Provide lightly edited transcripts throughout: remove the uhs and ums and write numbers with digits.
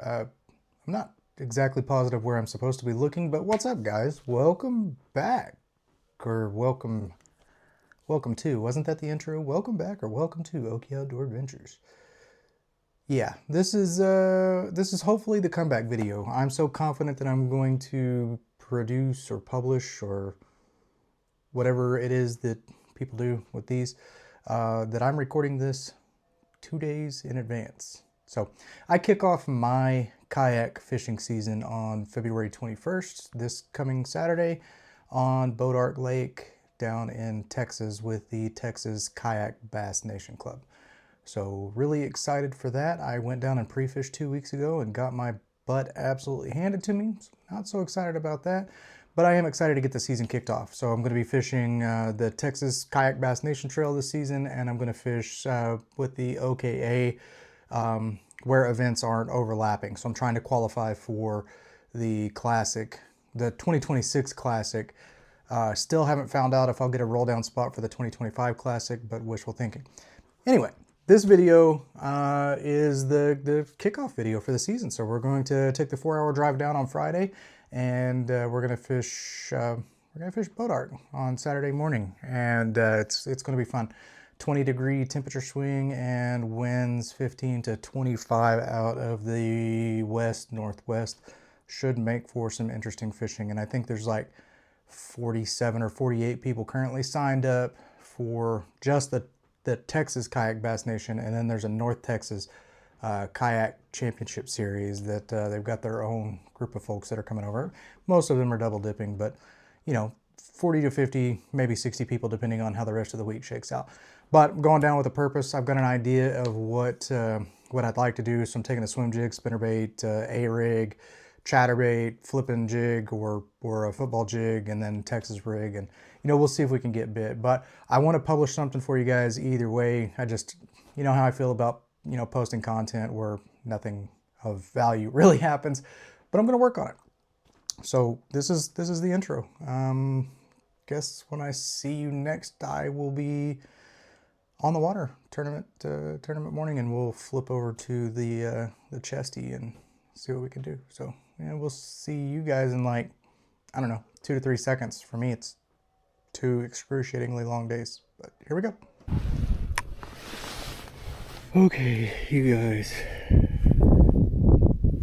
I'm not exactly positive where I'm supposed to be looking, but what's up, guys? Welcome back, or welcome to. Wasn't that the intro? Welcome back, or welcome to Oki Outdoor Adventures. Yeah, this is hopefully the comeback video. I'm so confident that I'm going to produce or publish or whatever it is that people do with these, that I'm recording this 2 days in advance. So I kick off my kayak fishing season on February 21st, this coming Saturday, on Bois D'Arc Lake down in Texas with the Texas Kayak Bass Nation Club. So really excited for that. I went down and pre-fished 2 weeks ago and got my butt absolutely handed to me. So not so excited about that, but I am excited to get the season kicked off. So I'm going to be fishing the Texas Kayak Bass Nation Trail this season, and I'm going to fish with the OKA where events aren't overlapping. So I'm trying to qualify for the Classic, the 2026 Classic. Still haven't found out if I'll get a roll down spot for the 2025 Classic, but wishful thinking. Anyway, this video is the kickoff video for the season. So we're going to take the 4-hour drive down on Friday, and we're gonna fish Bois D'Arc on Saturday morning, and it's gonna be fun. 20-degree temperature swing and winds 15 to 25 out of the west northwest should make for some interesting fishing. And I think there's like 47 or 48 people currently signed up for just the Texas Kayak Bass Nation, and then there's a North Texas Kayak Championship Series that they've got their own group of folks that are coming over. Most of them are double dipping, but you know, 40 to 50, maybe 60 people depending on how the rest of the week shakes out. But I'm going down with a purpose. I've got an idea of what I'd like to do. So I'm taking a swim jig, spinnerbait, A-rig, chatterbait, flipping jig, or a football jig, and then Texas rig, and you know, we'll see if we can get bit. But I want to publish something for you guys either way. I just, you know how I feel about, you know, posting content where nothing of value really happens, but I'm going to work on it. So this is the intro. Guess when I see you next, I will be on the water tournament morning, and we'll flip over to the chesty and see what we can do. So yeah, we'll see you guys in like, I don't know, 2 to 3 seconds. For me, it's 2 excruciatingly long days, but here we go. Okay, you guys,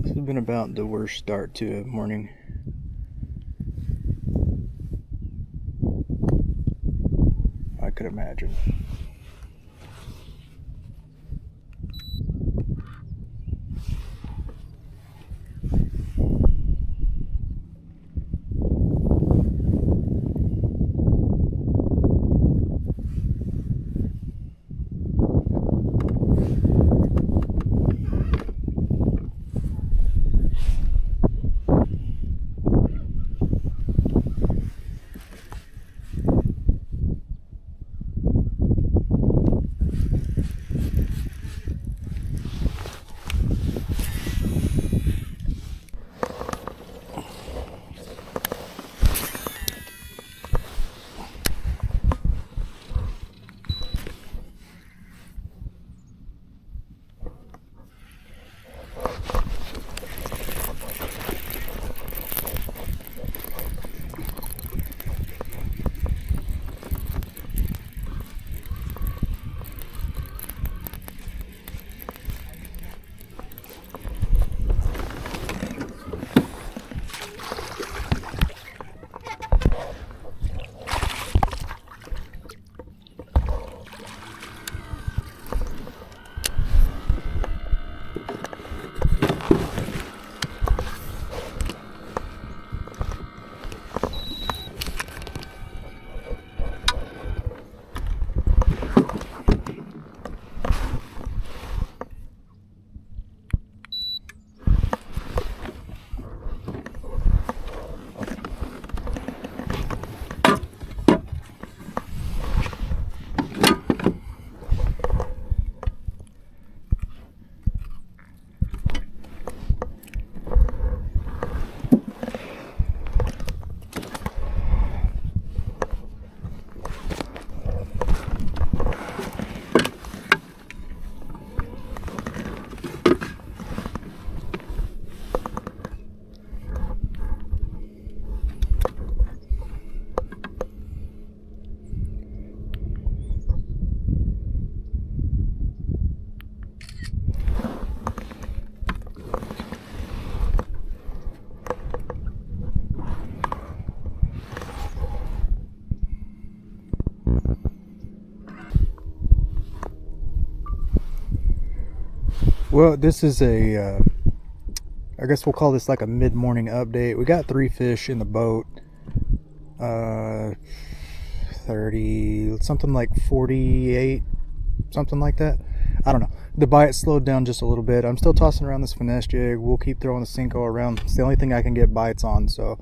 this has been about the worst start to a morning. I could imagine. Well, this is a, I guess we'll call this like a mid-morning update. We got 3 fish in the boat. 30, something like 48, something like that. I don't know. The bite slowed down just a little bit. I'm still tossing around this finesse jig. We'll keep throwing the Cinco around. It's the only thing I can get bites on, so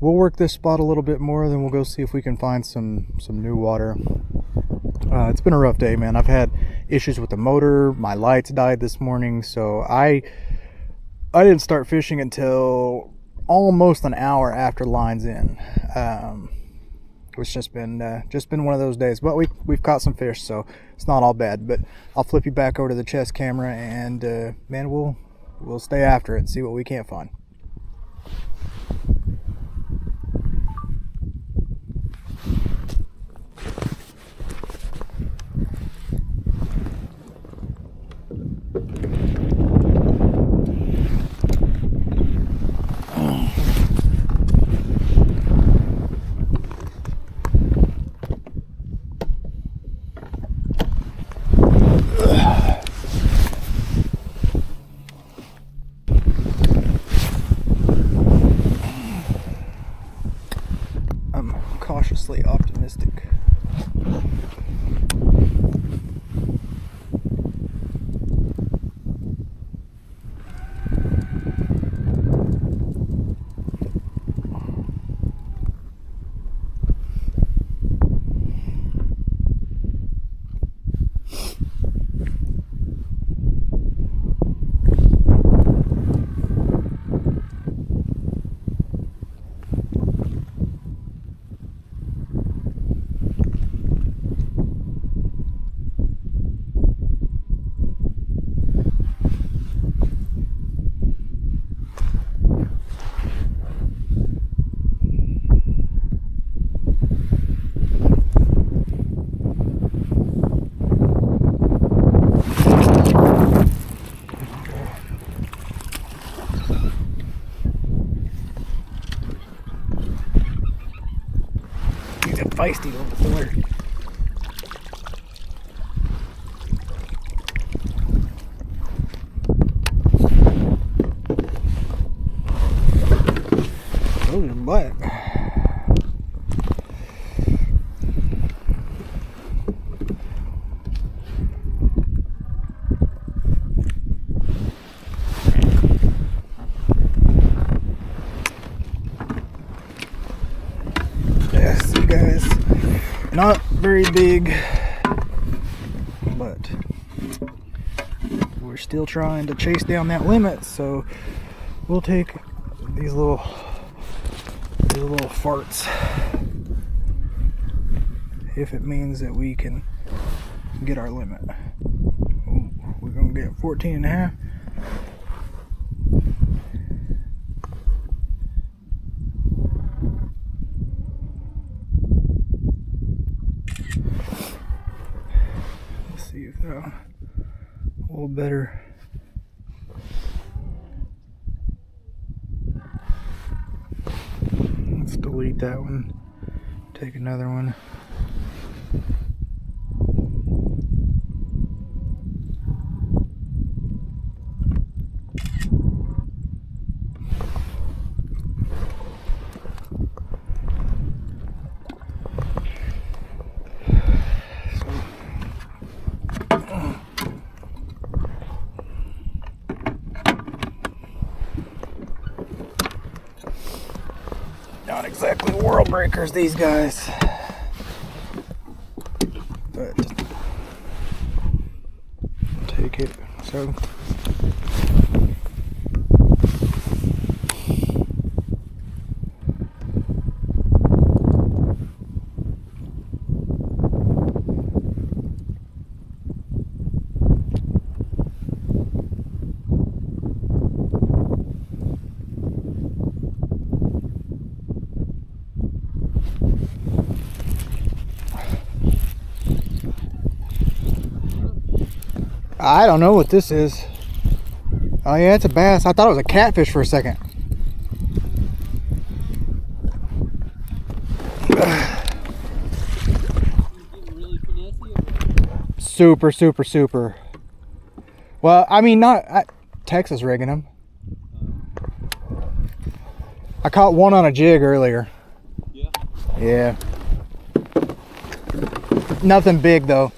we'll work this spot a little bit more, then we'll go see if we can find some new water. It's been a rough day, man. I've had issues with the motor. My lights died this morning, so I didn't start fishing until almost an hour after line's in. It's just been one of those days, but we've caught some fish, so it's not all bad. But I'll flip you back over to the chest camera, and man, we'll stay after it and see what we can't find. I'm cautiously optimistic. He's a feisty little filler. Those are black. Yes, you guys, not very big, but we're still trying to chase down that limit, so we'll take these little farts if it means that we can get our limit. Ooh, we're gonna get 14 and a half. Let's see if they're a little better. Let's delete that one. Take another one. Not exactly world breakers, these guys, but take it. So I don't know what this is. Oh yeah, it's a bass. I thought it was a catfish for a second. Super. Well, I mean, not Texas rigging them. I caught one on a jig earlier. Yeah. Yeah. Nothing big though.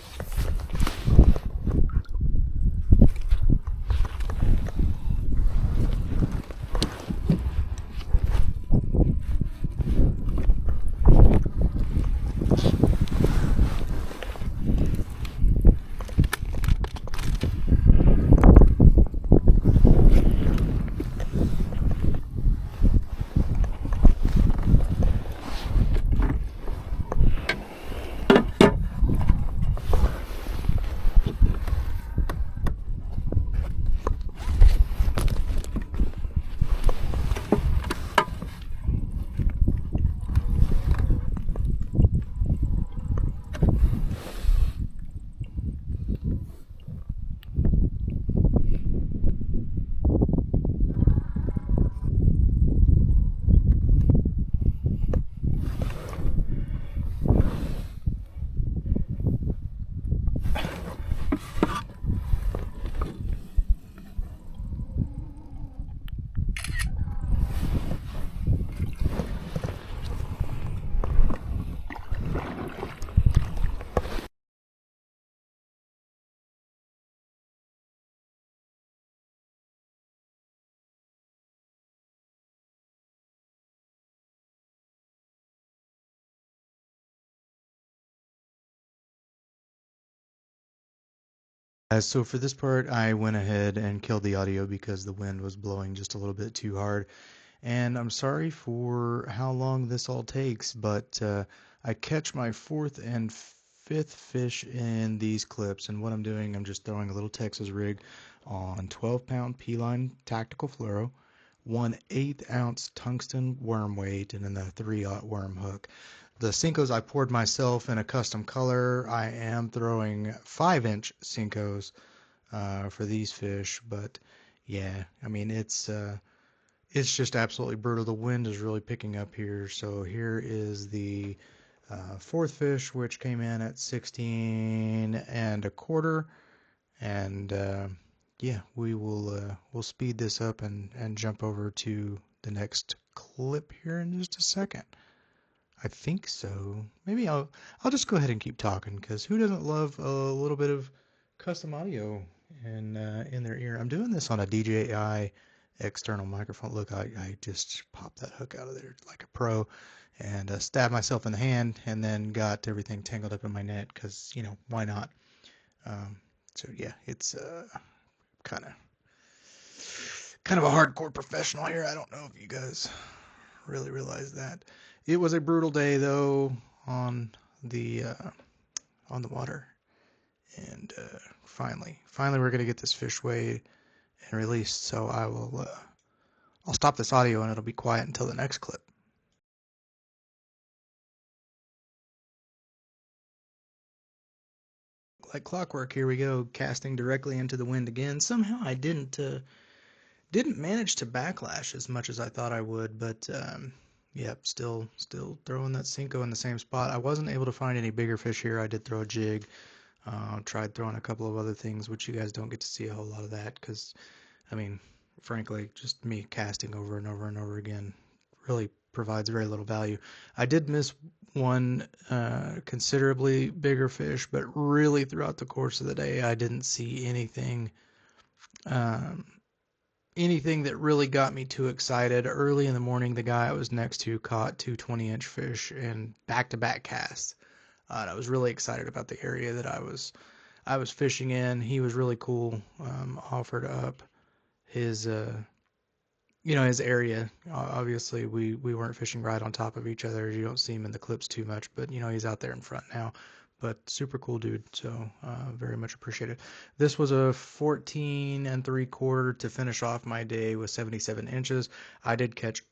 So for this part, I went ahead and killed the audio because the wind was blowing just a little bit too hard. And I'm sorry for how long this all takes, but I catch my fourth and fifth fish in these clips. And what I'm doing, I'm just throwing a little Texas rig on 12-pound P-line tactical fluoro, 1/8 ounce tungsten worm weight, and then the 3/0 worm hook. The Cincos I poured myself in a custom color. I am throwing 5-inch Cincos for these fish, but yeah, I mean it's just absolutely brutal. The wind is really picking up here. So here is the fourth fish, which came in at 16 1/4, and yeah, we'll speed this up and jump over to the next clip here in just a second. I think so. Maybe I'll just go ahead and keep talking, because who doesn't love a little bit of custom audio in their ear? I'm doing this on a DJI external microphone. Look, I just popped that hook out of there like a pro, and stabbed myself in the hand, and then got everything tangled up in my net, because why not? Um, so yeah, it's kind of a hardcore professional here. I don't know if you guys really realize that. It was a brutal day though on the water, and finally we're gonna get this fish weighed and released. So I'll stop this audio and it'll be quiet until the next clip. Like clockwork, here we go, casting directly into the wind again. Somehow I didn't manage to backlash as much as I thought I would, but yep, still throwing that Cinco in the same spot. I wasn't able to find any bigger fish here. I did throw a jig. Tried throwing a couple of other things, which you guys don't get to see a whole lot of that, because I mean, frankly, just me casting over and over and over again really provides very little value. I did miss one considerably bigger fish, but really throughout the course of the day, I didn't see um, anything that really got me too excited. Early in the morning, the guy I was next to caught two 20-inch fish in back-to-back casts. And I was really excited about the area that I was fishing in. He was really cool. Offered up his his area. Obviously, we weren't fishing right on top of each other. You don't see him in the clips too much, but he's out there in front now. But super cool dude, so very much appreciated. This was a 14 3/4 to finish off my day with 77 inches. I did catch,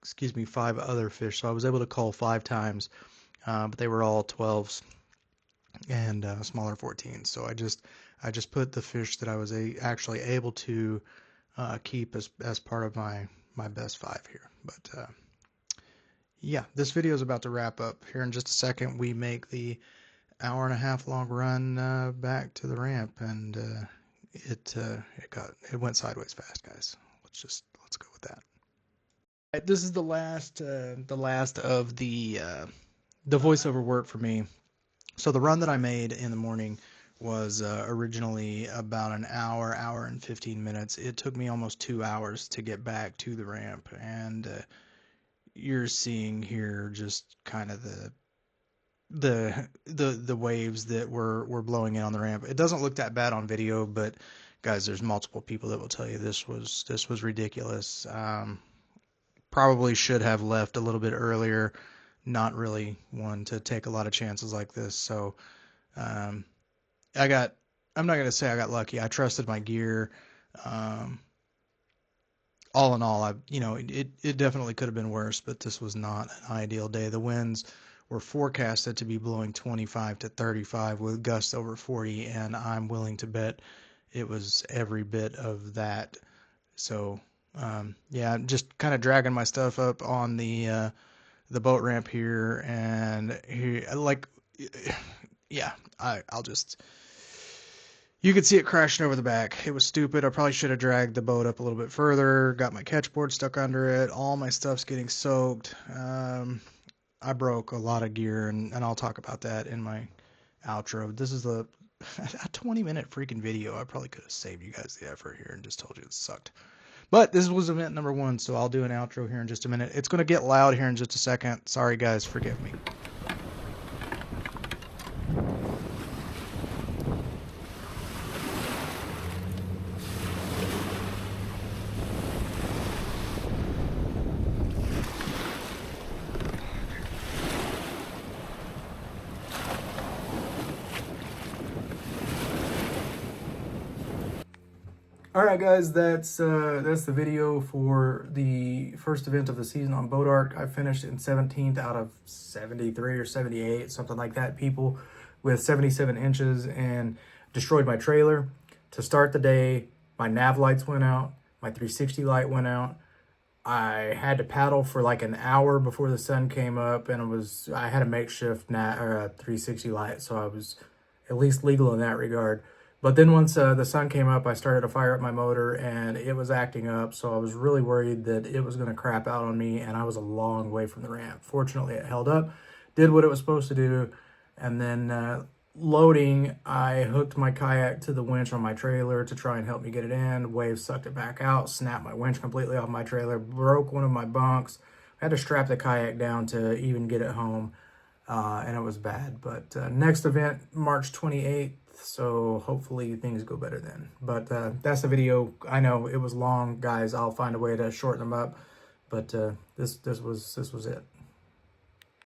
5 other fish, so I was able to call 5 times, but they were all 12s and smaller 14s. So I just put the fish that I was actually able to keep as part of my best 5 here. But yeah, this video is about to wrap up. Here in just a second, we make the hour and a half long run back to the ramp, and it went sideways fast, guys. Let's go with that. Right, this is the last of the voiceover work for me. So the run that I made in the morning was originally about an hour and 15 minutes. It took me almost 2 hours to get back to the ramp, and you're seeing here just kind of the waves that were blowing in on the ramp. It doesn't look that bad on video, but guys, there's multiple people that will tell you this was ridiculous. Probably should have left a little bit earlier. Not really one to take a lot of chances like this. So I'm not gonna say I got lucky. I trusted my gear. All in all, it definitely could have been worse, but this was not an ideal day. The winds were forecasted to be blowing 25 to 35 with gusts over 40, and I'm willing to bet it was every bit of that. So yeah, I'm just kind of dragging my stuff up on the boat ramp here, and here, like, yeah, I'll just. You could see it crashing over the back. It was stupid. I probably should have dragged the boat up a little bit further, got my catchboard stuck under it. All my stuff's getting soaked. I broke a lot of gear, and I'll talk about that in my outro. This is a 20-minute freaking video. I probably could have saved you guys the effort here and just told you it sucked. But this was event number 1, so I'll do an outro here in just a minute. It's going to get loud here in just a second. Sorry, guys. Forgive me. All right, guys, that's the video for the first event of the season on Bois D'Arc. I finished in 17th out of 73 or 78, something like that, people, with 77 inches, and destroyed my trailer. To start the day, my nav lights went out, my 360 light went out. I had to paddle for like an hour before the sun came up, and I had a makeshift 360 light, so I was at least legal in that regard. But then once the sun came up, I started to fire up my motor, and it was acting up, so I was really worried that it was going to crap out on me, and I was a long way from the ramp. Fortunately, it held up, did what it was supposed to do, and then loading, I hooked my kayak to the winch on my trailer to try and help me get it in. Waves sucked it back out, snapped my winch completely off my trailer, broke one of my bunks. I had to strap the kayak down to even get it home, and it was bad. But next event, March 28th, so hopefully things go better then. But that's the video. I know it was long, guys. I'll find a way to shorten them up, but this was it.